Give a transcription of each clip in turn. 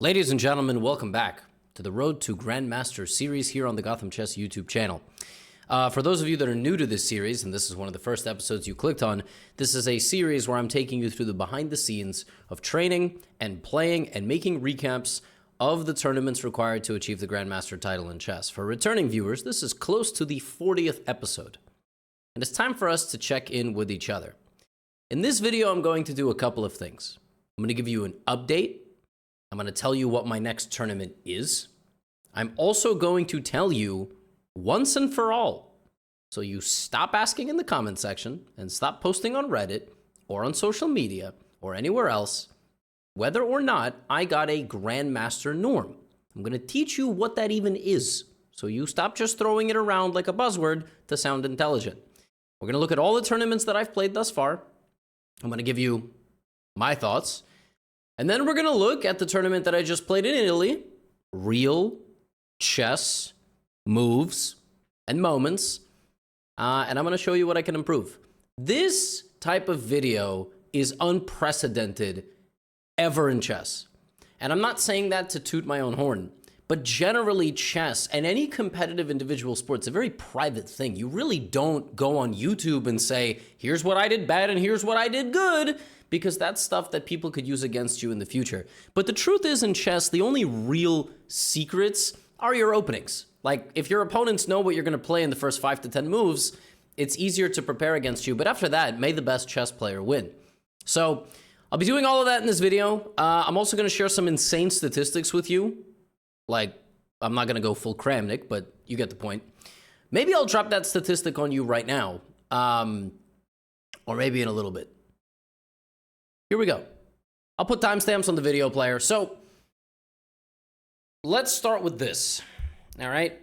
Ladies and gentlemen, welcome back to the Road to Grandmaster series here on the GothamChess YouTube channel. For those of you that are new to this series, and this is one of the first episodes you clicked on, this is a series where I'm taking you through the behind the scenes of training and playing and making recaps of the tournaments required to achieve the Grandmaster title in chess. For returning viewers, this is close to the 40th episode, and it's time for us to check in with each other. In this video, I'm going to do a couple of things. I'm going to give you an update. I'm going to tell you what my next tournament is. I'm also going to tell you once and for all, so you stop asking in the comment section and stop posting on Reddit or on social media or anywhere else, whether or not I got a Grandmaster norm. I'm going to teach you what that even is, so you stop just throwing it around like a buzzword to sound intelligent. We're going to look at all the tournaments that I've played thus far. I'm going to give you my thoughts. And then we're going to look at the tournament that I just played in Italy, real chess moves and moments, and I'm going to show you what I can improve. This type of video is unprecedented ever in chess. And I'm not saying that to toot my own horn, but generally chess and any competitive individual sport, it's a very private thing. You really don't go on YouTube and say, here's what I did bad and here's what I did good, because that's stuff that people could use against you in the future. But the truth is, in chess, the only real secrets are your openings. Like, if your opponents know what you're going to play in the first 5 to 10 moves, it's easier to prepare against you. But after that, may the best chess player win. So I'll be doing all of that in this video. I'm also going to share some insane statistics with you. Like, I'm not going to go full Kramnik, but you get the point. Maybe I'll drop that statistic on you right now, or maybe in a little bit. Here we go. I'll put timestamps on the video player. So let's start with this. All right.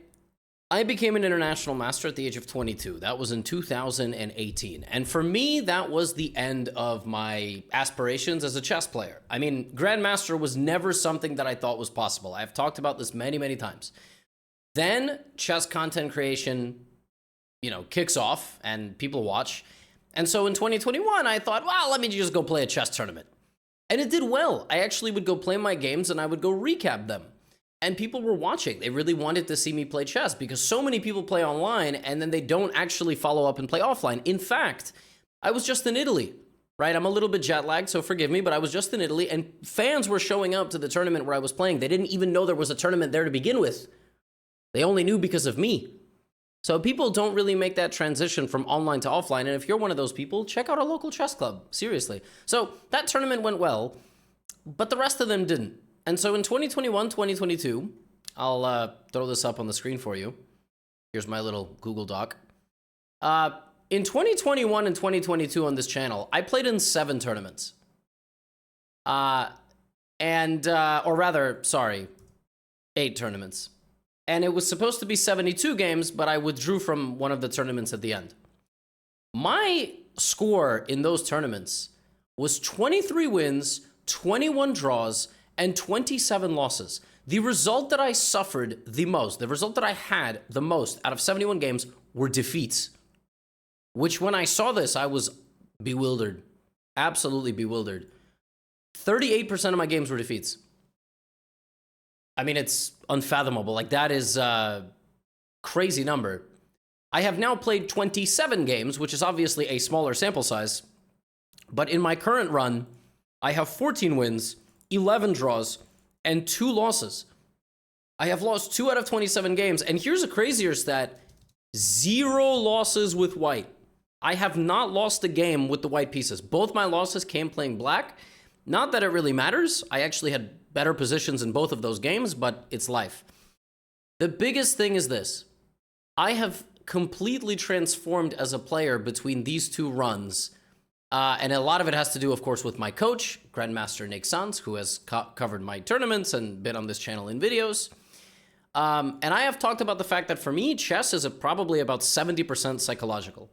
I became an international master at the age of 22. That was in 2018. And for me, that was the end of my aspirations as a chess player. I mean, Grandmaster was never something that I thought was possible. I've talked about this many, many times. Then chess content creation, kicks off and people watch. And so in 2021, I thought, well, let me just go play a chess tournament. And it did well. I actually would go play my games and I would go recap them. And people were watching. They really wanted to see me play chess because so many people play online and then they don't actually follow up and play offline. In fact, I was just in Italy, right? I'm a little bit jet lagged, so forgive me, but I was just in Italy and fans were showing up to the tournament where I was playing. They didn't even know there was a tournament there to begin with. They only knew because of me. So people don't really make that transition from online to offline. And if you're one of those people, check out a local chess club. Seriously. So that tournament went well, but the rest of them didn't. And so in 2021, 2022, I'll throw this up on the screen for you. Here's my little Google Doc. In 2021 and 2022 on this channel, I played in 7 tournaments. Or rather, 8 tournaments. And it was supposed to be 72 games, but I withdrew from one of the tournaments at the end. My score in those tournaments was 23 wins, 21 draws, and 27 losses. The result that I suffered the most, the result that I had the most out of 71 games were defeats. Which when I saw this, I was bewildered. Absolutely bewildered. 38% of my games were defeats. I mean, it's unfathomable. Like, that is a crazy number. I have now played 27 games, which is obviously a smaller sample size. But in my current run, I have 14 wins, 11 draws, and 2 losses. I have lost 2 out of 27 games. And here's a crazier stat. 0 losses with white. I have not lost a game with the white pieces. Both my losses came playing black. Not that it really matters. I actually had better positions in both of those games, but it's life. The biggest thing is this. I have completely transformed as a player between these 2 runs. And a lot of it has to do, of course, with my coach, Grandmaster Nick Sanz, who has covered my tournaments and been on this channel in videos. And I have talked about the fact that for me, chess is probably about 70% psychological.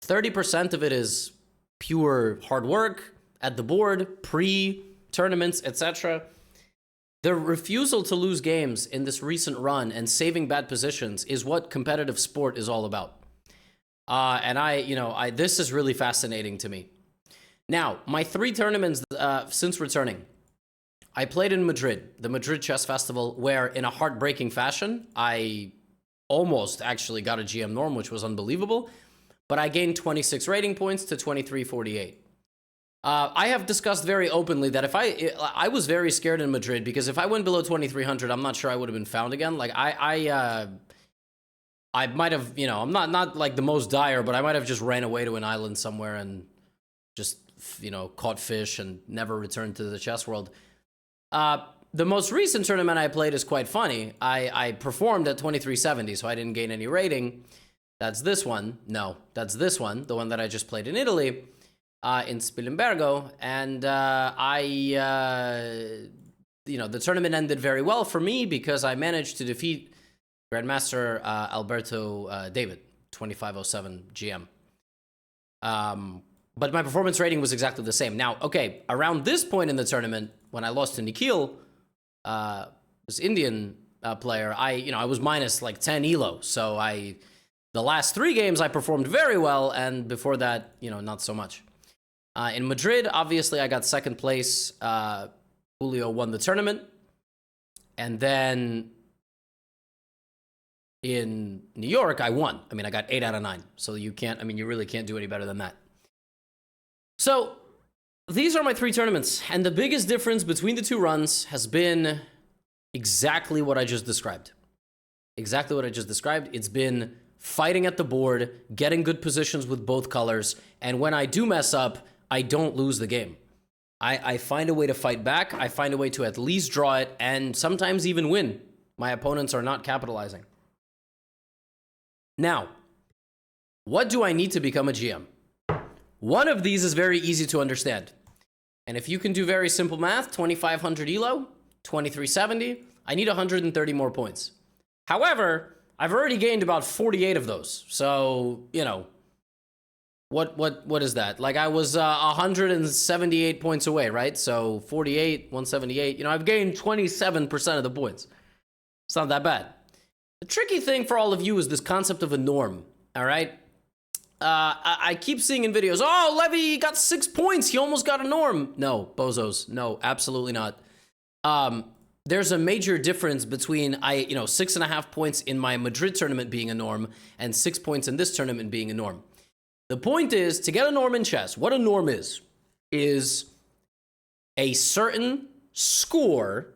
30% of it is pure hard work at the board, pre-tournaments, etc. The refusal to lose games in this recent run and saving bad positions is what competitive sport is all about. And this is really fascinating to me. Now, my 3 tournaments since returning. I played in Madrid, the Madrid Chess Festival, where in a heartbreaking fashion, I almost actually got a GM norm, which was unbelievable, but I gained 26 rating points to 2348. I have discussed very openly that if I was very scared in Madrid, because if I went below 2300, I'm not sure I would have been found again. Like I might have, you know, I'm not like the most dire, but I might have just ran away to an island somewhere and just, you know, caught fish and never returned to the chess world. The most recent tournament I played is quite funny. I performed at 2370, so I didn't gain any rating. That's this one. No, that's this one, the one that I just played in Italy, in Spilimbergo. And you know, the tournament ended very well for me because I managed to defeat Grandmaster Alberto David, 2507 GM. But my performance rating was exactly the same. Now, okay, around this point in the tournament, when I lost to Nikhil, this Indian player, I was minus like 10 elo. So the last 3 games I performed very well, and before that, you know, not so much. In Madrid, obviously, I got second place. Julio won the tournament. And then in New York, I won. I mean, I got 8 out of 9. So you really can't do any better than that. So these are my 3 tournaments, and the biggest difference between the 2 runs has been exactly what I just described. Exactly what I just described. It's been fighting at the board, getting good positions with both colors, and when I do mess up, I don't lose the game. I find a way to fight back. I find a way to at least draw it, and sometimes even win. My opponents are not capitalizing. Now, what do I need to become a GM? One of these is very easy to understand. And if you can do very simple math, 2500 elo, 2370, I need 130 more points. However, I've already gained about 48 of those. So, you know, what is that? Like I was 178 points away, right? So 48, 178, you know, I've gained 27% of the points. It's not that bad. The tricky thing for all of you is this concept of a norm, all right? I keep seeing in videos, oh, Levy got 6 points. He almost got a norm. No, bozos. No, absolutely not. There's a major difference between 6.5 points in my Madrid tournament being a norm and 6 points in this tournament being a norm. The point is, to get a norm in chess, what a norm is a certain score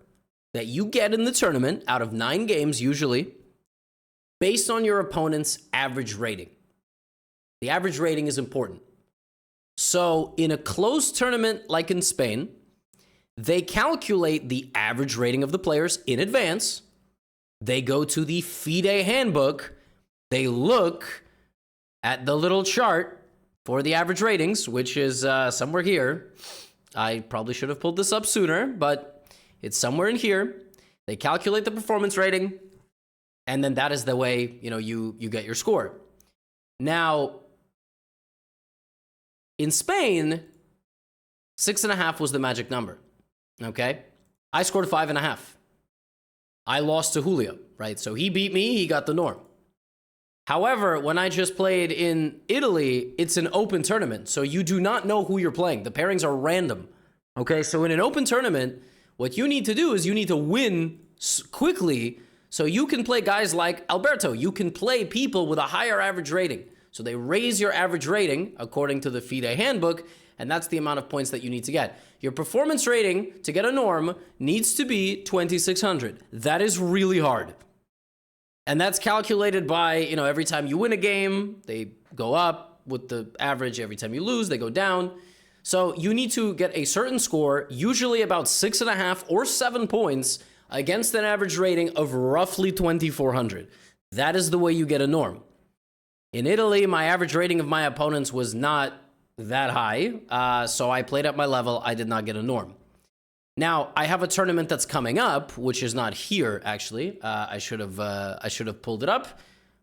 that you get in the tournament out of 9 games, usually, based on your opponent's average rating. The average rating is important. So in a closed tournament like in Spain, they calculate the average rating of the players in advance. They go to the FIDE handbook. They look at the little chart for the average ratings, which is somewhere here. I probably should have pulled this up sooner, but it's somewhere in here. They calculate the performance rating, and then that is the way, you know, you get your score. Now, in Spain, 6.5 was the magic number, okay? I scored 5.5. I lost to Julio, right? So he beat me, he got the norm. However, when I just played in Italy, it's an open tournament, so you do not know who you're playing. The pairings are random, okay? So in an open tournament, what you need to do is you need to win quickly so you can play guys like Alberto. You can play people with a higher average rating. So they raise your average rating according to the FIDE handbook, and that's the amount of points that you need to get. Your performance rating to get a norm needs to be 2600. That is really hard. And that's calculated by, you know, every time you win a game, they go up with the average. Every time you lose, they go down. So you need to get a certain score, usually about 6.5 or 7 points, against an average rating of roughly 2400. That is the way you get a norm. In Italy, my average rating of my opponents was not that high, so I played at my level. I did not get a norm. Now, I have a tournament that's coming up, which is not here, actually. I should have pulled it up.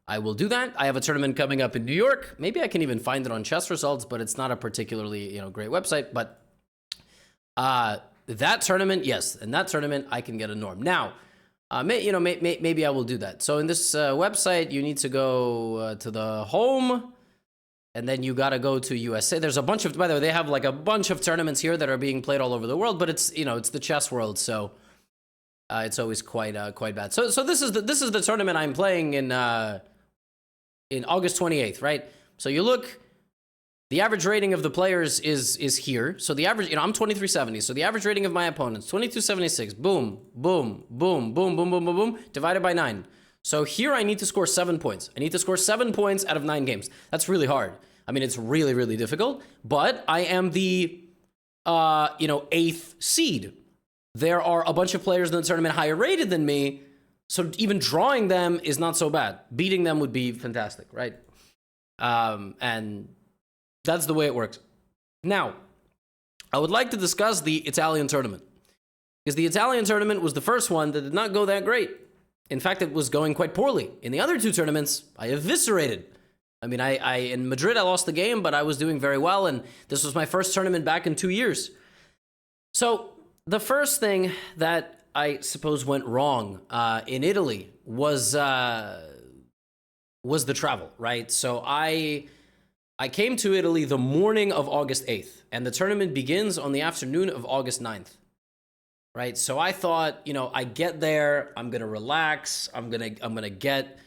I will do that. I have a tournament coming up in New York. Maybe I can even find it on Chess Results, but it's not a particularly, you know, great website. But that tournament, yes, in that tournament, I can get a norm. Now, maybe I will do that. So in this website, you need to go to the home. and then you got to go to USA. There's a bunch of, by the way, they have like a bunch of tournaments here that are being played all over the world, but it's, you know, it's the chess world, so it's always quite bad. So this is the tournament I'm playing in August 28th, right? So you look, the average rating of the players is here. So the average, you know, I'm 2370. So the average rating of my opponents, 2276. Boom, boom, boom, boom, boom, boom, boom, boom, divided by 9. So here I need to score 7 points. I need to score 7 points out of 9 games. That's really hard. I mean, it's really, really difficult. But I am the, 8th seed. There are a bunch of players in the tournament higher rated than me. So even drawing them is not so bad. Beating them would be fantastic, right? And that's the way it works. Now, I would like to discuss the Italian tournament, because the Italian tournament was the first one that did not go that great. In fact, it was going quite poorly. In the other 2 tournaments, I eviscerated. I mean, I in Madrid, I lost the game, but I was doing very well, and this was my first tournament back in 2 years. So the first thing that I suppose went wrong in Italy was the travel, right? So I came to Italy the morning of August 8th, and the tournament begins on the afternoon of August 9th, right? So I thought, you know, I get there, I'm gonna relax, I'm gonna get,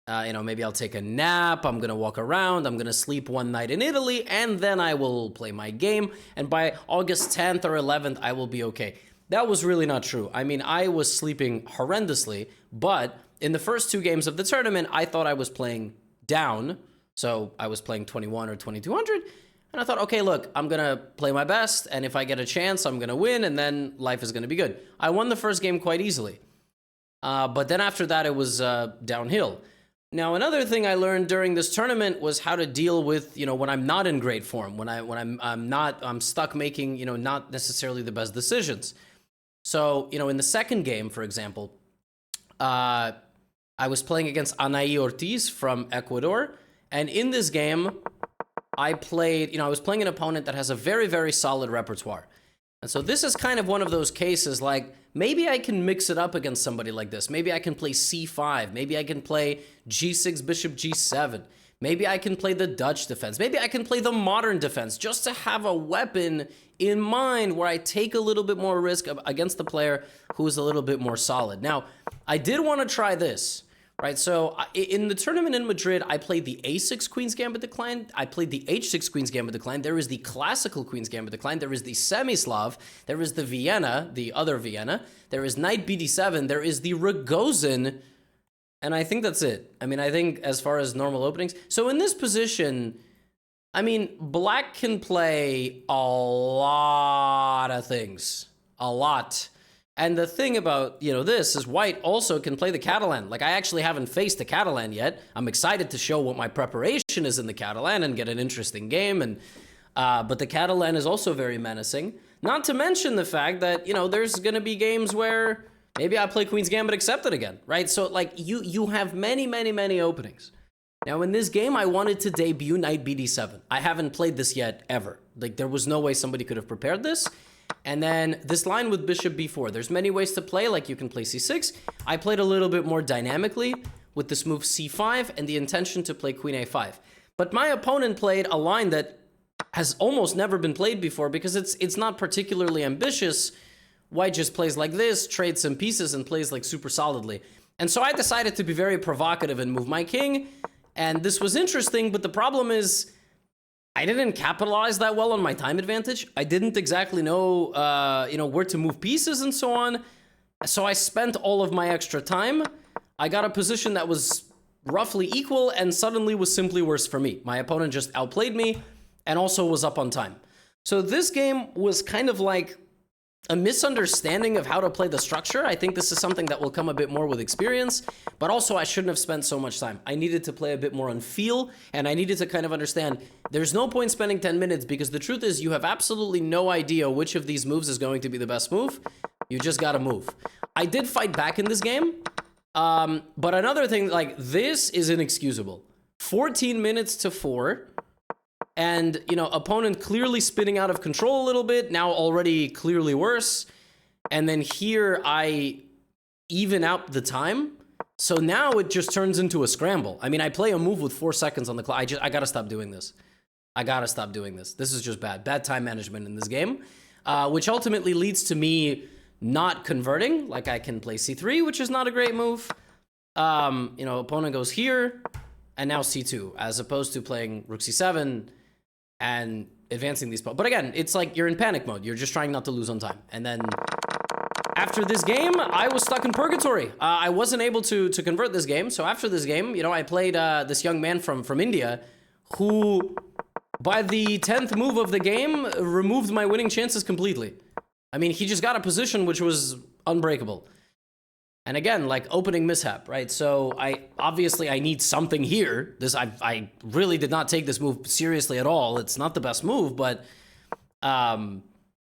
maybe I'll take a nap, I'm gonna walk around, I'm gonna sleep one night in Italy, and then I will play my game, and by August 10th or 11th, I will be okay. That was really not true. I mean, I was sleeping horrendously, but in the first 2 games of the tournament, I thought I was playing down. So I was playing 21 or 2200, and I thought, okay, look, I'm going to play my best, and if I get a chance, I'm going to win, and then life is going to be good. I won the first game quite easily. But then after that, it was downhill. Now, another thing I learned during this tournament was how to deal with, you know, when I'm not in great form, when I'm stuck making, you know, not necessarily the best decisions. So, you know, in the second game, for example, I was playing against Anaí Ortiz from Ecuador. And in this game, I was playing an opponent that has a very, very solid repertoire. And so this is kind of one of those cases, like, maybe I can mix it up against somebody like this. Maybe I can play c5. Maybe I can play g6, bishop g7. Maybe I can play the Dutch defense. Maybe I can play the modern defense, just to have a weapon in mind where I take a little bit more risk against the player who is a little bit more solid. Now, I did want to try this. Right, so in the tournament in Madrid, I played the a6 Queen's Gambit decline. I played the h6 Queen's Gambit decline. There is the classical Queen's Gambit decline. There is the semi-Slav. There is the Vienna, the other Vienna. There is knight bd7. There is the Rogozin. And I think that's it. I mean, I think as far as normal openings. So in this position, I mean, black can play a lot of things. A lot. And the thing about, you know, this is white also can play the Catalan. Like, I actually haven't faced the Catalan yet. I'm excited to show what my preparation is in the Catalan and get an interesting game. And but the Catalan is also very menacing. Not to mention the fact that, you know, there's going to be games where maybe I play Queen's Gambit accepted again, right? So, like, you have many, many, many openings. Now, in this game, I wanted to debut knight bd7. I haven't played this yet, ever. Like, there was no way somebody could have prepared this. And then this line with bishop b4. There's many ways to play, like you can play c6. I played a little bit more dynamically with this move c5 and the intention to play queen a5. But my opponent played a line that has almost never been played before because it's not particularly ambitious. White just plays like this, trades some pieces, and plays like super solidly. And so I decided to be very provocative and move my king. And this was interesting, but the problem is I didn't capitalize that well on my time advantage. I didn't exactly know, where to move pieces and so on. So I spent all of my extra time. I got a position that was roughly equal and suddenly was simply worse for me. My opponent just outplayed me and also was up on time. So this game was kind of like a misunderstanding of how to play the structure. I think this is something that will come a bit more with experience, but also I shouldn't have spent so much time. I needed to play a bit more on feel, and I needed to kind of understand there's no point spending 10 minutes because the truth is you have absolutely no idea which of these moves is going to be the best move. You just gotta move. I did fight back in this game, but another thing, like, this is inexcusable. 14 minutes to 4. And, opponent clearly spinning out of control a little bit, now already clearly worse. And then here I even out the time. So now it just turns into a scramble. I mean, I play a move with 4 seconds on the clock. I gotta stop doing this. I gotta stop doing this. This is just bad. Bad time management in this game, which ultimately leads to me not converting. Like I can play c3, which is not a great move. You know, opponent goes here, and now c2, as opposed to playing rook c7 and advancing these. But again, it's like you're in panic mode. You're just trying not to lose on time. And then after this game, I was stuck in purgatory. I wasn't able to convert this game. So after this game, you know, I played this young man from India who, by the 10th move of the game, removed my winning chances completely. I mean, he just got a position which was unbreakable. And again, like opening mishap, right? So obviously I need something here. I really did not take this move seriously at all. It's not the best move, but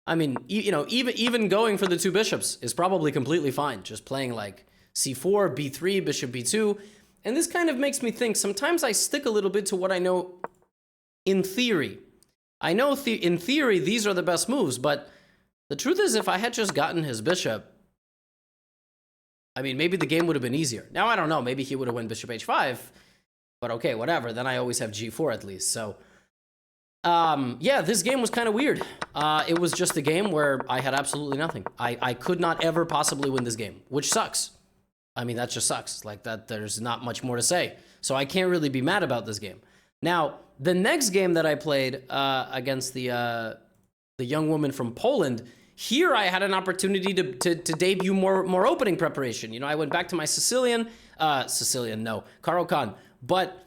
I mean, you know, even going for the 2 bishops is probably completely fine. Just playing like c4, b3, bishop b2. And this kind of makes me think, sometimes I stick a little bit to what I know in theory. I know in theory these are the best moves, but the truth is if I had just gotten his bishop, I mean, maybe the game would have been easier. Now, I don't know. Maybe he would have won bishop h5, but okay, whatever. Then I always have g4 at least. So, yeah, this game was kind of weird. It was just a game where I had absolutely nothing. I could not ever possibly win this game, which sucks. I mean, that just sucks. Like that, there's not much more to say. So I can't really be mad about this game. Now, the next game that I played against the young woman from Poland, here I had an opportunity to debut more opening preparation. You know, I went back to my Caro-Kann. But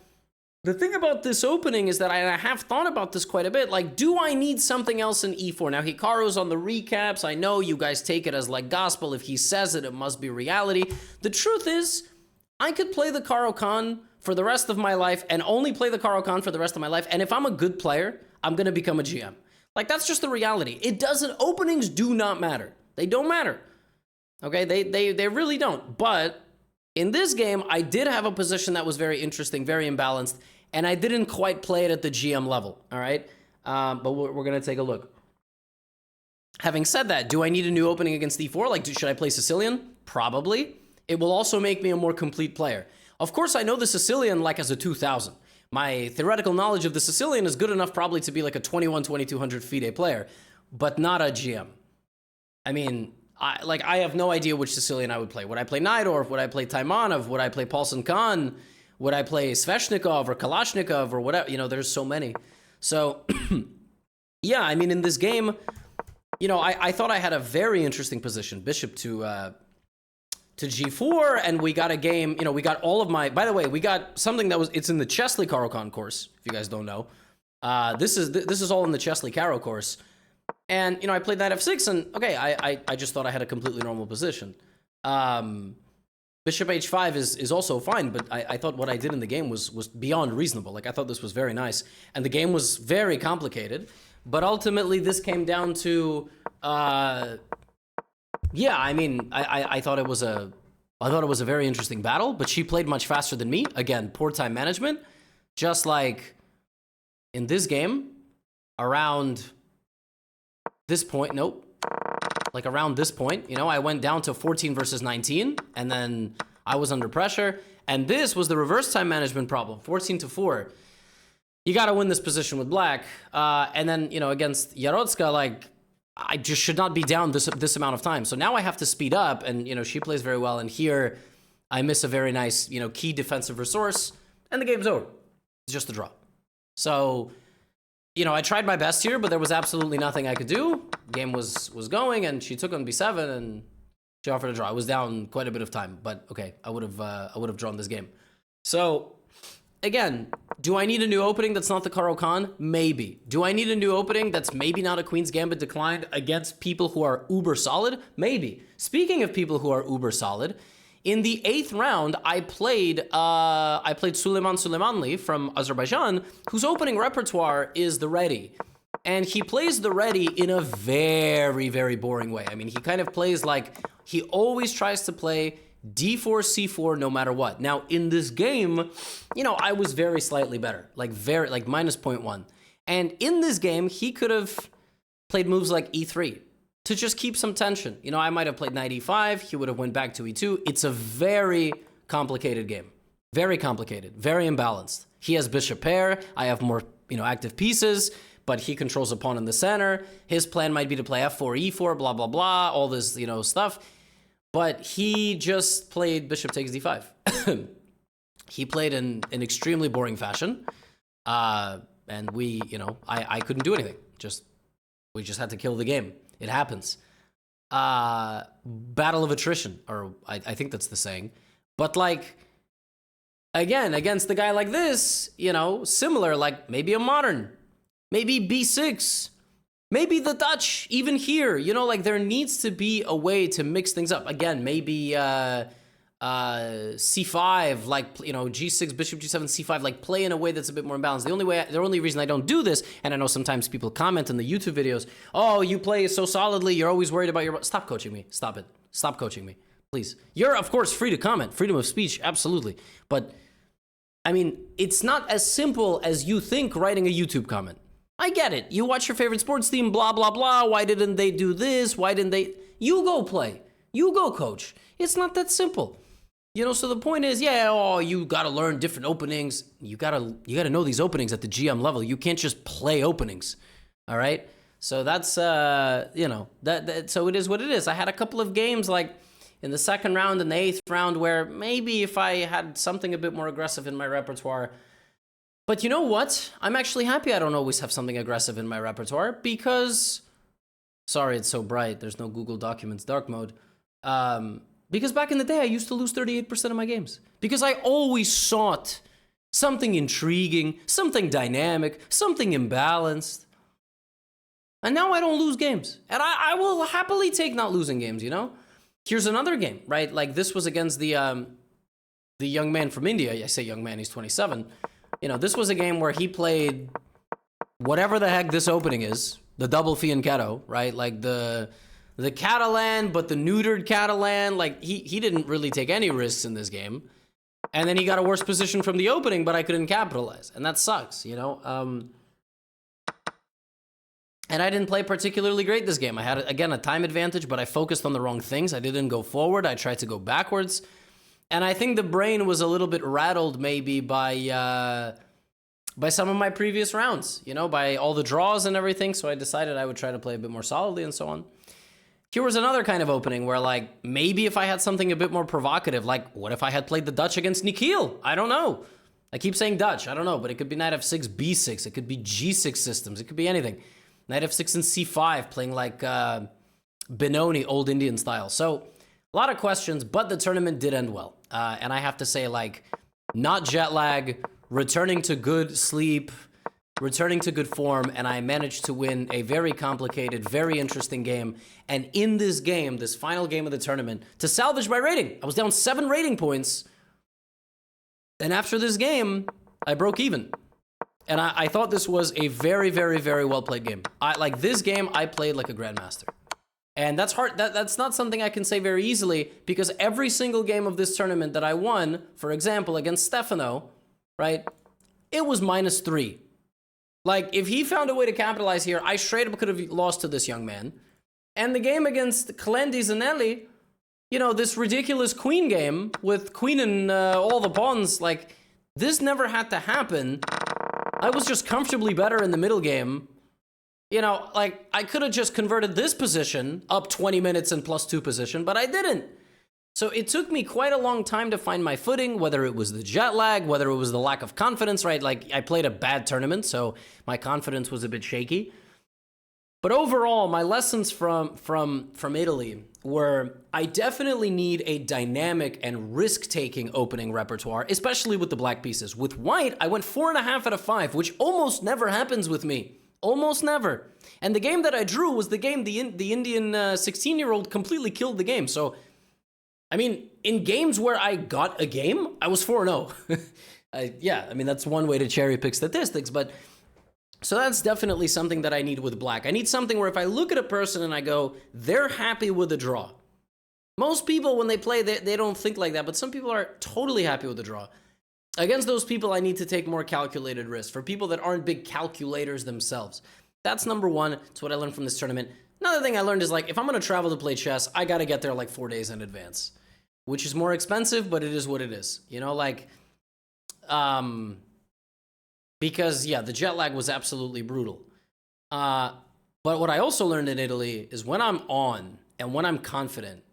the thing about this opening is that I have thought about this quite a bit. Like, do I need something else in e4? Now, Hikaru's on the recaps. I know you guys take it as like gospel. If he says it, it must be reality. The truth is, I could play the Caro-Kann for the rest of my life and only play the Caro-Kann for the rest of my life. And if I'm a good player, I'm going to become a GM. Like, that's just the reality. It doesn't, openings do not matter. They don't matter. Okay, they really don't. But in this game, I did have a position that was very interesting, very imbalanced, and I didn't quite play it at the GM level, all right? But we're going to take a look. Having said that, do I need a new opening against e4? Like, should I play Sicilian? Probably. It will also make me a more complete player. Of course, I know the Sicilian like as a 2000. My theoretical knowledge of the Sicilian is good enough probably to be like a 2200 FIDE player, but not a GM. I mean, I have no idea which Sicilian I would play. Would I play Najdorf? Would I play Taimanov? Would I play Paulson Khan? Would I play Sveshnikov or Kalashnikov or whatever? You know, there's so many. So, yeah, I mean, in this game, you know, I thought I had a very interesting position. Bishop to g4, and we got a game, you know, we got all of my, by the way, we got something that was, it's in the Chesley Caro-Kann course, if you guys don't know. This is all in the Chesley Caro course. And, you know, I played knight f6, and okay, I just thought I had a completely normal position. Bishop h5 is also fine, but I thought what I did in the game was beyond reasonable. Like, I thought this was very nice. And the game was very complicated, but ultimately this came down to, yeah, I mean, I thought it was a very interesting battle, but she played much faster than me. Again, poor time management. Just like in this game, around this point, nope. Like around this point, you know, I went down to 14 versus 19, and then I was under pressure. And this was the reverse time management problem, 14-4. You got to win this position with black. And then, you know, against Yarotska, like, I just should not be down this amount of time. So now I have to speed up, and, you know, she plays very well. And here I miss a very nice, you know, key defensive resource, and the game's over. It's just a draw. So, you know, I tried my best here, but there was absolutely nothing I could do. Game was going, and she took on b7, and she offered a draw. I was down quite a bit of time, but okay, I would have drawn this game. So, again, do I need a new opening that's not the Caro-Kann? Maybe. Do I need a new opening that's maybe not a Queen's Gambit declined against people who are uber solid? Maybe. Speaking of people who are uber solid, in the 8th round, I played Suleiman Suleimanli from Azerbaijan, whose opening repertoire is the ready. And he plays the ready in a very, very boring way. I mean, he kind of plays like, he always tries to play d4, c4, no matter what. Now, in this game, you know, I was very slightly better, like minus 0.1. And in this game, he could have played moves like e3 to just keep some tension. You know, I might have played knight e5, he would have went back to e2. It's a very complicated game. Very complicated, very imbalanced. He has bishop pair, I have more, active pieces, but he controls a pawn in the center. His plan might be to play f4, e4, blah, blah, blah, all this, stuff. But he just played bishop takes d5. He played in an extremely boring fashion. And we, I couldn't do anything. We just had to kill the game. It happens. Battle of attrition, or I think that's the saying. But again, against a guy like this, similar, maybe a modern, maybe b6, maybe the Dutch, even here, there needs to be a way to mix things up. Again, maybe c5, g6, bishop g7, c5, play in a way that's a bit more balanced. The only reason I don't do this, and I know sometimes people comment in the YouTube videos, oh, you play so solidly, you're always worried about your... Stop coaching me. Stop it. Stop coaching me, please. You're, of course, free to comment. Freedom of speech, absolutely. But, it's not as simple as you think writing a YouTube comment. I get it. You watch your favorite sports team, blah, blah, blah. Why didn't they do this? Why didn't they... You go play. You go coach. It's not that simple. So the point is, you got to learn different openings. You got to know these openings at the GM level. You can't just play openings. All right? So that's, so it is what it is. I had a couple of games in the second round and the 8th round where maybe if I had something a bit more aggressive in my repertoire. But you know what? I'm actually happy I don't always have something aggressive in my repertoire because, sorry, it's so bright. There's no Google Documents dark mode. Because back in the day, I used to lose 38% of my games. Because I always sought something intriguing, something dynamic, something imbalanced. And now I don't lose games. And I will happily take not losing games, Here's another game, right? This was against the young man from India. I say young man, he's 27. This was a game where he played whatever the heck this opening is, the double fianchetto, right? The Catalan, but the neutered Catalan, he didn't really take any risks in this game. And then he got a worse position from the opening, but I couldn't capitalize. And that sucks, And I didn't play particularly great this game. I had, again, a time advantage, but I focused on the wrong things. I didn't go forward. I tried to go backwards. And I think the brain was a little bit rattled maybe by some of my previous rounds, by all the draws and everything. So I decided I would try to play a bit more solidly and so on. Here was another kind of opening where, maybe if I had something a bit more provocative, what if I had played the Dutch against Nikhil? I don't know. I keep saying Dutch. I don't know, but it could be knight f6, b6. It could be g6 systems. It could be anything. Knight f6 and c5, playing Benoni, old Indian style. So, a lot of questions, but the tournament did end well. And I have to say, not jet lag, returning to good sleep, returning to good form, and I managed to win a very complicated, very interesting game. And in this game, this final game of the tournament, to salvage my rating, I was down 7 rating points. And after this game, I broke even. And I thought this was a very, very, very well-played game. This game, I played like a grandmaster. And that's hard. That's not something I can say very easily, because every single game of this tournament that I won, for example, against Stefano, right, it was -3. If he found a way to capitalize here, I straight up could have lost to this young man. And the game against Clendi Zanelli, this ridiculous queen game with queen and all the pawns, this never had to happen. I was just comfortably better in the middle game. I could have just converted this position up 20 minutes in +2 position, but I didn't. So it took me quite a long time to find my footing, whether it was the jet lag, whether it was the lack of confidence, right? I played a bad tournament, so my confidence was a bit shaky. But overall, my lessons from Italy were I definitely need a dynamic and risk-taking opening repertoire, especially with the black pieces. With white, I went 4.5 out of 5, which almost never happens with me. Almost never. And the game that I drew was the game the Indian 16-year-old completely killed the game. So, in games where I got a game, I was 4-0. That's one way to cherry pick statistics, but so that's definitely something that I need with black. I need something where if I look at a person and I go, they're happy with the draw. Most people, when they play, they don't think like that, but some people are totally happy with the draw. Against those people, I need to take more calculated risks. For people that aren't big calculators themselves. That's number one. It's what I learned from this tournament. Another thing I learned is if I'm going to travel to play chess, I got to get there 4 days in advance. which is more expensive, but it is what it is. You know, like, because, yeah, the jet lag was absolutely brutal. But what I also learned in Italy is when I'm on and when I'm confident,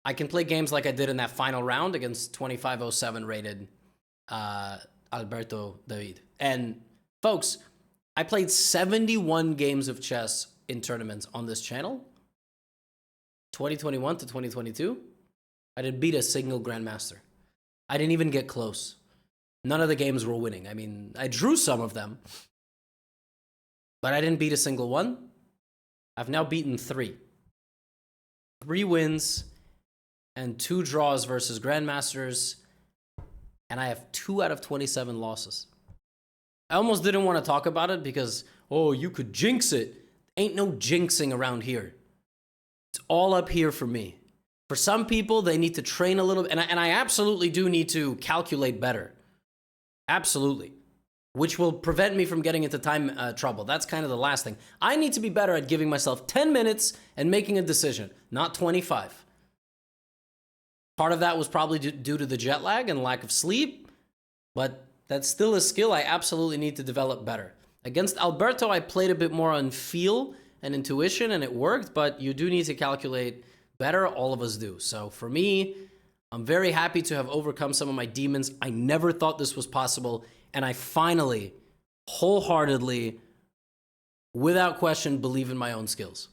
I can play games like I did in that final round against 2507 rated Alberto David. And folks, I played 71 games of chess in tournaments on this channel, 2021 to 2022. I didn't beat a single grandmaster. I didn't even get close. None of the games were winning. I mean, I drew some of them, but I didn't beat a single one. I've now beaten 3. 3 wins and 2 draws versus grandmasters, and I have 2 out of 27 losses. I almost didn't want to talk about it because, oh, you could jinx it. Ain't no jinxing around here. It's all up here for me. For some people, they need to train a little, and I absolutely do need to calculate better. Absolutely. Which will prevent me from getting into time trouble. That's kind of the last thing. I need to be better at giving myself 10 minutes and making a decision, not 25. Part of that was probably due to the jet lag and lack of sleep, but that's still a skill I absolutely need to develop better. Against Alberto, I played a bit more on feel and intuition, and it worked, but you do need to calculate better. All of us do. So for me, I'm very happy to have overcome some of my demons. I never thought this was possible, and I finally, wholeheartedly, without question, believe in my own skills.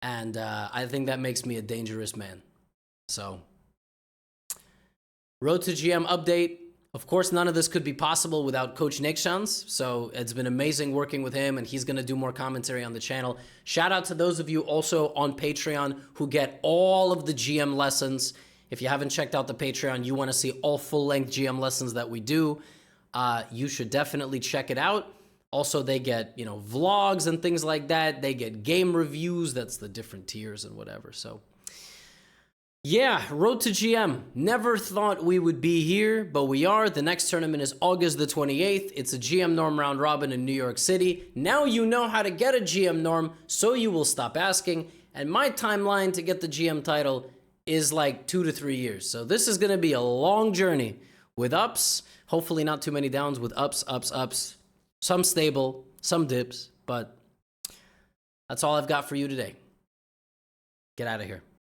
And I think that makes me a dangerous man. So, Road to GM update. Of course, none of this could be possible without Coach Nixons. So it's been amazing working with him, and he's going to do more commentary on the channel. Shout out to those of you also on Patreon who get all of the GM lessons. If you haven't checked out the Patreon, you want to see all full-length GM lessons that we do, you should definitely check it out. Also, they get, vlogs and things like that. They get game reviews. That's the different tiers and whatever. So, yeah, Road to GM. Never thought we would be here, but we are. The next tournament is August the 28th. It's a GM Norm round robin in New York City. Now you know how to get a GM Norm, so you will stop asking. And my timeline to get the GM title is like 2 to 3 years. So this is going to be a long journey with ups. Hopefully not too many downs, with ups, ups, ups. Some stable, some dips, but that's all I've got for you today. Get out of here.